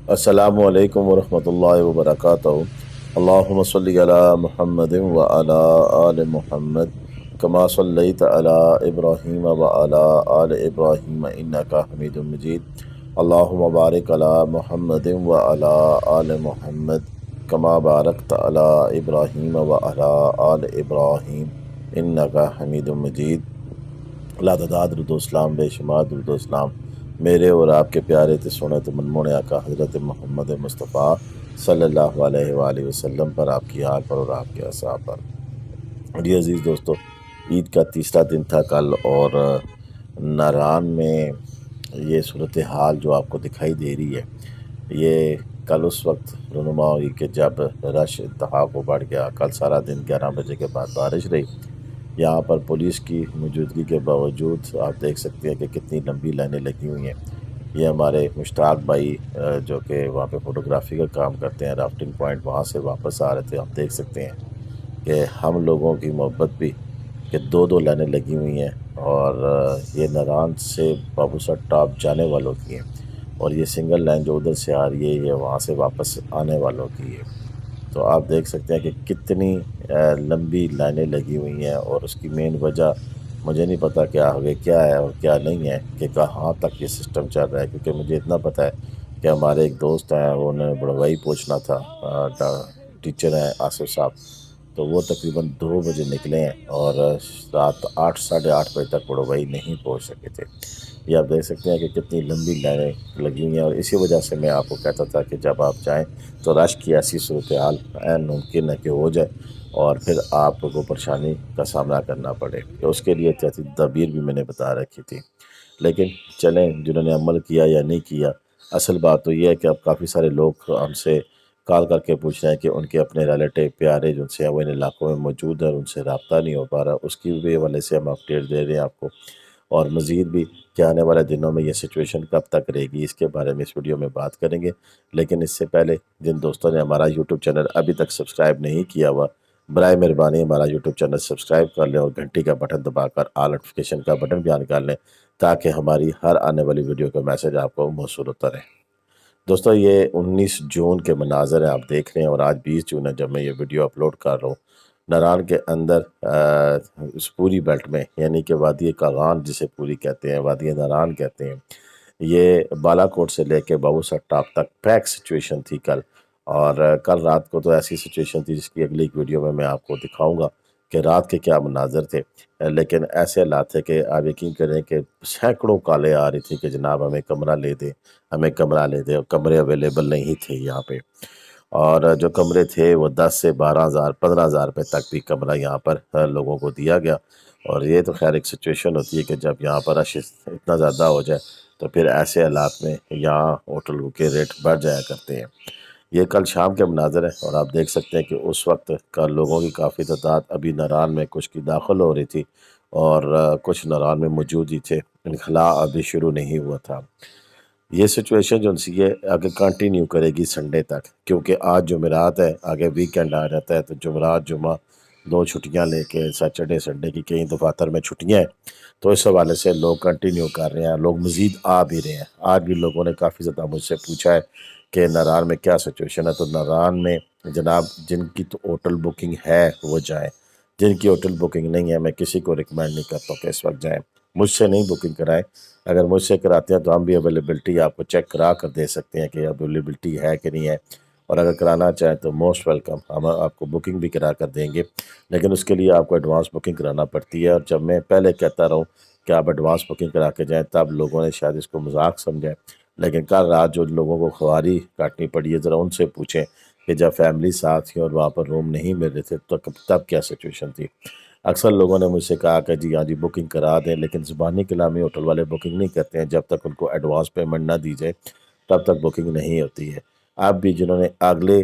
السلام علیکم ورحمۃ اللہ وبرکاتہ۔ اللہم صلی علی محمد وعلی آل محمد کما صلیت علی ابراہیم وعلی آل ابراہیم انک حمید مجید۔ اللہم بارک علی محمد وعلی آل محمد کما بارکت علی ابراہیم وعلی آل ابراہیم انک حمید مجید۔ لاداد درود و اسلام، بے شمار درود و اسلام میرے اور آپ کے پیارے تے سونے تے منمونے آقا حضرت محمد مصطفیٰ صلی اللہ علیہ وآلہ وسلم پر، آپ کی آل پر اور آپ کے اصحاب پر۔ جی عزیز دوستو، عید کا تیسرا دن تھا کل، اور ناران میں یہ صورتحال جو آپ کو دکھائی دے رہی ہے، یہ کل اس وقت رونما ہوئی کہ جب رش انتہا کو بڑھ گیا۔ کل سارا دن 11 بجے کے بعد بارش رہی۔ یہاں پر پولیس کی موجودگی کے باوجود آپ دیکھ سکتے ہیں کہ کتنی لمبی لائنیں لگی ہوئی ہیں۔ یہ ہمارے مشتاق بھائی جو کہ وہاں پہ فوٹوگرافی کا کام کرتے ہیں، رافٹنگ پوائنٹ وہاں سے واپس آ رہے تھے۔ آپ دیکھ سکتے ہیں کہ ہم لوگوں کی محبت بھی کہ دو لائنیں لگی ہوئی ہیں، اور یہ ناران سے بابو سر ٹاپ جانے والوں کی ہیں، اور یہ سنگل لائن جو ادھر سے آ رہی ہے یہ وہاں سے واپس آنے والوں کی ہے۔ تو آپ دیکھ سکتے ہیں کہ کتنی لمبی لائنیں لگی ہوئی ہیں، اور اس کی مین وجہ مجھے نہیں پتا کہ آگے کیا ہے اور کیا نہیں ہے، کہ کہاں تک یہ سسٹم چل رہا ہے، کیونکہ مجھے اتنا پتہ ہے کہ ہمارے ایک دوست ہیں، انہیں بڑوائی پوچھنا تھا، ٹیچر ہیں آصف صاحب، تو وہ تقریباً 2 بجے نکلے ہیں، اور رات 8 ساڑھے 8 بجے تک بڑوائی نہیں پہنچ سکے تھے۔ یہ آپ دیکھ سکتے ہیں کہ کتنی لمبی لائنیں لگی ہوئی ہیں، اور اسی وجہ سے میں آپ کو کہتا تھا کہ جب آپ جائیں تو رش کی ایسی صورتحال ممکن ہے کہ ہو جائے، اور پھر آپ کو پریشانی کا سامنا کرنا پڑے، تو اس کے لیے تدابیر بھی میں نے بتا رکھی تھی۔ لیکن چلیں، جنہوں نے عمل کیا یا نہیں کیا، اصل بات تو یہ ہے کہ اب کافی سارے لوگ ہم سے کال کر کے پوچھ رہے ہیں کہ ان کے اپنے ریلیٹیو پیارے جو سے وہ ان علاقوں میں موجود ہیں، ان سے رابطہ نہیں ہو پا رہا۔ اس کی بھی حوالے سے ہم اپڈیٹ دے رہے ہیں آپ کو، اور مزید بھی کہ آنے والے دنوں میں یہ سچویشن کب تک رہے گی، اس کے بارے میں اس ویڈیو میں بات کریں گے۔ لیکن اس سے پہلے جن دوستوں نے ہمارا یوٹیوب چینل ابھی تک سبسکرائب نہیں کیا ہوا، برائے مہربانی ہمارا یوٹیوب چینل سبسکرائب کر لیں، اور گھنٹی کا بٹن دبا کر آل نوٹیفیکیشن کا بٹن بھی آن کر لیں، تاکہ ہماری ہر آنے والی ویڈیو کا میسج آپ کو موصول ہوتا رہے۔ دوستو، یہ 19 جون کے مناظر ہیں آپ دیکھ رہے ہیں، اور آج 20 جون ہے جب میں یہ ویڈیو اپلوڈ کر رہا ہوں۔ ناران کے اندر اس پوری بیلٹ میں، یعنی کہ وادی کاغان جسے پوری کہتے ہیں، وادی ناران کہتے ہیں، یہ بالا کوٹ سے لے کے بابو سر ٹاپ تک پیک سچویشن تھی کل۔ اور کل رات کو تو ایسی سچویشن تھی جس کی اگلی ایک ویڈیو میں آپ کو دکھاؤں گا کہ رات کے کیا مناظر تھے۔ لیکن ایسے حالات تھے کہ آپ یقین کریں کہ سینکڑوں کالیں آ رہی تھی کہ جناب ہمیں کمرہ لے دیں، ہمیں کمرہ لے دیں، اور کمرے اویلیبل نہیں تھے یہاں پہ۔ اور جو کمرے تھے وہ 10 سے 12,000 15,000 روپے تک بھی کمرہ یہاں پر لوگوں کو دیا گیا۔ اور یہ تو خیر ایک سچویشن ہوتی ہے کہ جب یہاں پر رش اتنا زیادہ ہو جائے تو پھر ایسے حالات میں یہاں ہوٹل کے ریٹ بڑھ جایا کرتے ہیں۔ یہ کل شام کے مناظر ہیں، اور آپ دیکھ سکتے ہیں کہ اس وقت کا لوگوں کی کافی تعداد ابھی ناران میں کچھ کی داخل ہو رہی تھی، اور کچھ ناران میں موجود ہی تھے، انخلاء ابھی شروع نہیں ہوا تھا۔ یہ سچویشن جو سی ہے آگے کنٹینیو کرے گی سنڈے تک، کیونکہ آج جمعرات ہے، آگے ویکینڈ آ جاتا ہے، تو جمعرات جمعہ 2 چھٹیاں لے کے سیٹرڈے سنڈے کی کئی دفاتر میں چھٹیاں ہیں، تو اس حوالے سے لوگ کنٹینیو کر رہے ہیں، لوگ مزید آ بھی رہے ہیں۔ آج بھی لوگوں نے کافی زیادہ مجھ سے پوچھا ہے کہ ناران میں کیا سچویشن ہے، تو ناران میں جناب جن کی تو ہوٹل بکنگ ہے وہ جائیں، جن کی ہوٹل بکنگ نہیں ہے میں کسی کو ریکمینڈ نہیں کرتا کہ اس وقت جائیں۔ مجھ سے نہیں بکنگ کرائیں، اگر مجھ سے کراتے ہیں تو ہم بھی اویلیبلٹی آپ کو چیک کرا کر دے سکتے ہیں کہ اویلیبلٹی ہے کہ نہیں ہے، اور اگر کرانا چاہیں تو موسٹ ویلکم، ہم آپ کو بکنگ بھی کرا کر دیں گے۔ لیکن اس کے لیے آپ کو ایڈوانس بکنگ کرانا پڑتی ہے، اور جب میں پہلے کہتا رہا ہوں کہ آپ ایڈوانس بکنگ کرا کے جائیں، تب لوگوں نے شاید اس کو مذاق سمجھا ہے۔ لیکن کل رات جو لوگوں کو خواری کاٹنی پڑی ہے، ذرا ان سے پوچھیں کہ جب فیملی ساتھ تھی اور وہاں پر روم نہیں مل رہے تھے تو تب کیا سچویشن تھی۔ اکثر لوگوں نے مجھ سے کہا کہ جی ہاں جی بکنگ کرا دیں، لیکن زبانی کلامی ہوٹل والے بکنگ نہیں کرتے ہیں، جب تک ان کو ایڈوانس پیمنٹ نہ دی جائے تب تک بکنگ نہیں ہوتی ہے۔ اب بھی جنہوں نے اگلے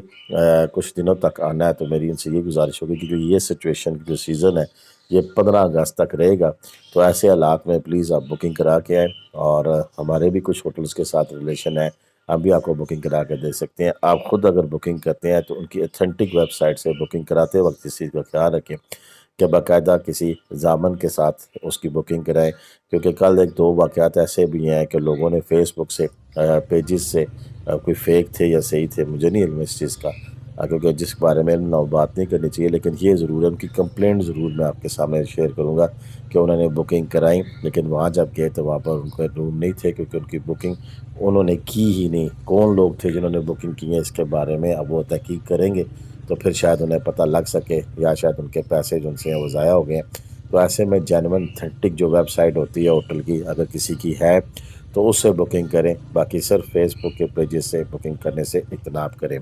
کچھ دنوں تک آنا ہے تو میری ان سے یہ گزارش ہوگی کہ جو یہ سچویشن جو سیزن ہے یہ 15 اگست تک رہے گا، تو ایسے حالات میں پلیز آپ بکنگ کرا کے آئیں، اور ہمارے بھی کچھ ہوٹلز کے ساتھ ریلیشن ہے، ہم بھی آپ کو بکنگ کرا کے دے سکتے ہیں۔ آپ خود اگر بکنگ کرتے ہیں تو ان کی اتھینٹک ویب سائٹ سے بکنگ کراتے وقت اس چیز کا خیال رکھیں کہ باقاعدہ کسی ضامن کے ساتھ اس کی بکنگ کرائیں، کیونکہ کل 1-2 واقعات ایسے بھی ہیں کہ لوگوں نے فیس بک سے پیجز سے کوئی فیک تھے یا صحیح تھے، مجھے نہیں علم اس چیز کا، کیونکہ جس بارے میں علم نہ ہو بات نہیں کرنی چاہیے، لیکن یہ ضرور ہے ان کی کمپلینٹ ضرور میں آپ کے سامنے شیئر کروں گا کہ انہوں نے بکنگ کرائی، لیکن وہاں جب گئے تو وہاں پر ان کے روم نہیں تھے، کیونکہ ان کی بکنگ انہوں نے کی ہی نہیں۔ کون لوگ تھے جنہوں نے بکنگ کی ہے اس کے بارے میں اب وہ تحقیق کریں گے تو پھر شاید انہیں پتہ لگ سکے، یا شاید ان کے پیسے جو ان سے ہیں وہ ضائع ہو گئے ہیں۔ تو ایسے میں جینون تھینٹک جو ویب سائٹ ہوتی ہے ہوٹل کی، اگر کسی کی ہے تو اس سے بکنگ کریں، باقی صرف فیس بک کے پیجز سے بکنگ کرنے سے اجتناب کریں۔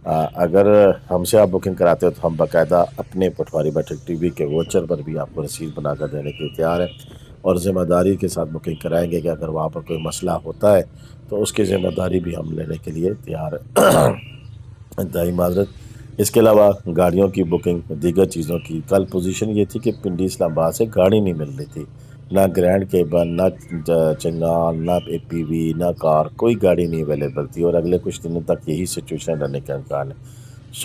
اگر ہم سے آپ بکنگ کراتے ہو تو ہم باقاعدہ اپنے پٹواری بیٹھک ٹی وی کے ووچر پر بھی آپ کو رسید بنا کر دینے کے لیے تیار ہیں، اور ذمہ داری کے ساتھ بکنگ کرائیں گے کہ اگر وہاں پر کوئی مسئلہ ہوتا ہے تو اس کی ذمہ داری بھی ہم لینے کے لیے تیار ہیں۔ انتہائی معذرت۔ اس کے علاوہ گاڑیوں کی بکنگ، دیگر چیزوں کی، کل پوزیشن یہ تھی کہ پنڈی اسلام آباد سے گاڑی نہیں مل رہی تھی، نہ گرینڈ کیبن، نہ چنگال، نہ اے پی وی، نہ کار، کوئی گاڑی نہیں اویلیبل تھی، اور اگلے کچھ دنوں تک یہی سچویشن رہنے کا امکان ہے۔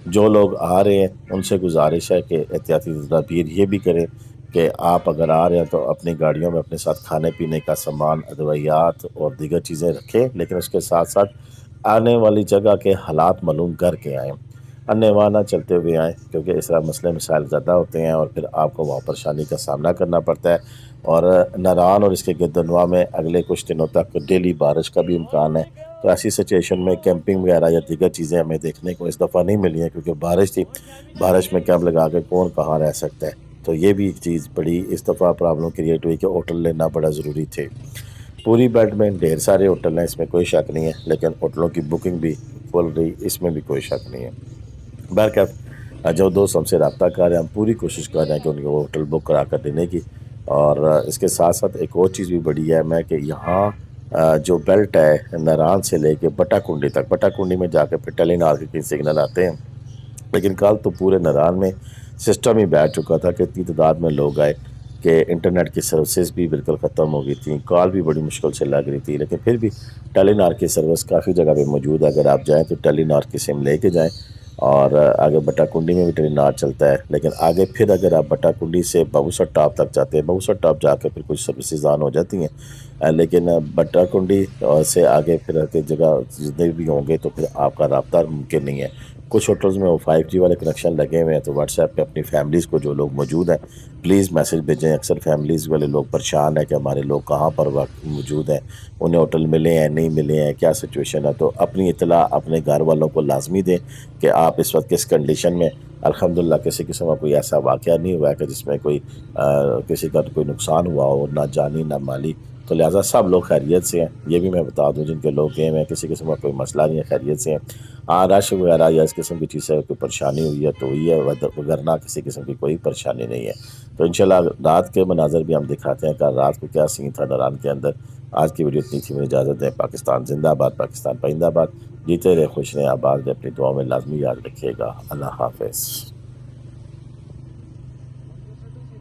جو لوگ آ رہے ہیں ان سے گزارش ہے کہ احتیاطی تدابیر یہ بھی کریں کہ آپ اگر آ رہے ہیں تو اپنی گاڑیوں میں اپنے ساتھ کھانے پینے کا سامان، ادویات اور دیگر چیزیں رکھیں، لیکن اس کے ساتھ ساتھ آنے والی جگہ کے حالات معلوم کر کے آئیں، انواع نہ چلتے ہوئے آئیں، کیونکہ اس طرح مسئلے مسائل زیادہ ہوتے ہیں اور پھر آپ کو وہاں پریشانی کا سامنا کرنا پڑتا ہے۔ اور ناران اور اس کے گردنواں میں اگلے کچھ دنوں تک ڈیلی بارش کا بھی امکان ہے، تو ایسی سچویشن میں کیمپنگ وغیرہ یا دیگر چیزیں ہمیں دیکھنے کو اس دفعہ نہیں ملی ہیں، کیونکہ بارش تھی، بارش میں کیمپ لگا کے کون کہاں رہ سکتا ہے۔ تو یہ بھی ایک چیز بڑی اس دفعہ پرابلم کریٹ ہوئی کہ ہوٹل لینا بڑا ضروری تھے۔ پوری بیلٹ میں ڈھیر سارے ہوٹل ہیں، اس میں کوئی شک نہیں ہے، لیکن ہوٹلوں کی بکنگ بھی فل رہی، اس میں بھی کوئی شک نہیں ہے۔ بہرکیف جو دوست ہم سے رابطہ کر رہے ہیں، ہم پوری کوشش کر رہے ہیں کہ ان کو ہوٹل بک کرا کر دینے کی، اور اس کے ساتھ ساتھ ایک اور چیز بھی بڑی ہے میں کہ یہاں جو بیلٹ ہے ناران سے لے کے بٹا کنڈی تک، بٹا کنڈی میں جا کے پھر ٹیلی نار کے کئی سگنل آتے ہیں، لیکن کل تو پورے ناران میں سسٹم ہی بیٹھ چکا تھا کہ اتنی تعداد میں لوگ آئے کہ انٹرنیٹ کی سروسز بھی بالکل ختم ہو گئی تھیں، کال بھی بڑی مشکل سے لگ رہی تھی، لیکن پھر بھی ٹیلی نار کی سروس کافی جگہ پہ موجود ہے۔ اگر آپ جائیں تو ٹیلی نار کی سم لے کے جائیں، اور آگے بٹا کنڈی میں بھی ٹیلی نار چلتا ہے، لیکن آگے پھر اگر آپ بٹا کنڈی سے بہوسر ٹاپ تک جاتے ہیں، بہوسر ٹاپ جا کے پھر کچھ سروسز آن ہو جاتی ہیں، لیکن بٹا کنڈی سے آگے پھر کی جگہ جتنے بھی ہوں گے تو پھر آپ کا رابطہ ممکن نہیں ہے۔ کچھ ہوٹلز میں وہ 5G والے کنیکشن لگے ہوئے ہیں، تو واٹس ایپ پہ اپنی فیملیز کو جو لوگ موجود ہیں پلیز میسج بھیجیں۔ اکثر فیملیز والے لوگ پریشان ہیں کہ ہمارے لوگ کہاں پر موجود ہیں، انہیں ہوٹل ملے ہیں نہیں ملے ہیں، کیا سچویشن ہے، تو اپنی اطلاع اپنے گھر والوں کو لازمی دیں کہ آپ اس وقت کس کنڈیشن میں۔ الحمدللہ کسی قسم کا کوئی ایسا واقعہ نہیں ہوا ہے کہ جس میں کسی کا کوئی نقصان ہوا ہو، نہ جانی نہ مالی، تو لہٰذا سب لوگ خیریت سے ہیں۔ یہ بھی میں بتا دوں جن کے لوگ گئے ہیں کسی قسم کا کوئی مسئلہ نہیں ہے، خیریت سے ہیں۔ رش وغیرہ یا اس قسم کی چیز سے کوئی پریشانی ہوئی ہے تو ہوئی ہے، ورنہ کسی قسم کی کوئی پریشانی نہیں ہے۔ تو انشاءاللہ رات کے مناظر بھی ہم دکھاتے ہیں کہ رات کو کیا سین تھا ناران کے اندر۔ آج کی ویڈیو اتنی تھی، مجھے اجازت دیں۔ پاکستان زندہ آباد، پاکستان پائندہ آباد، جیتے رہے، خوش رہیں، آباد رہیں، اپنی دعاؤں میں لازمی یاد رکھیے گا۔ اللہ حافظ۔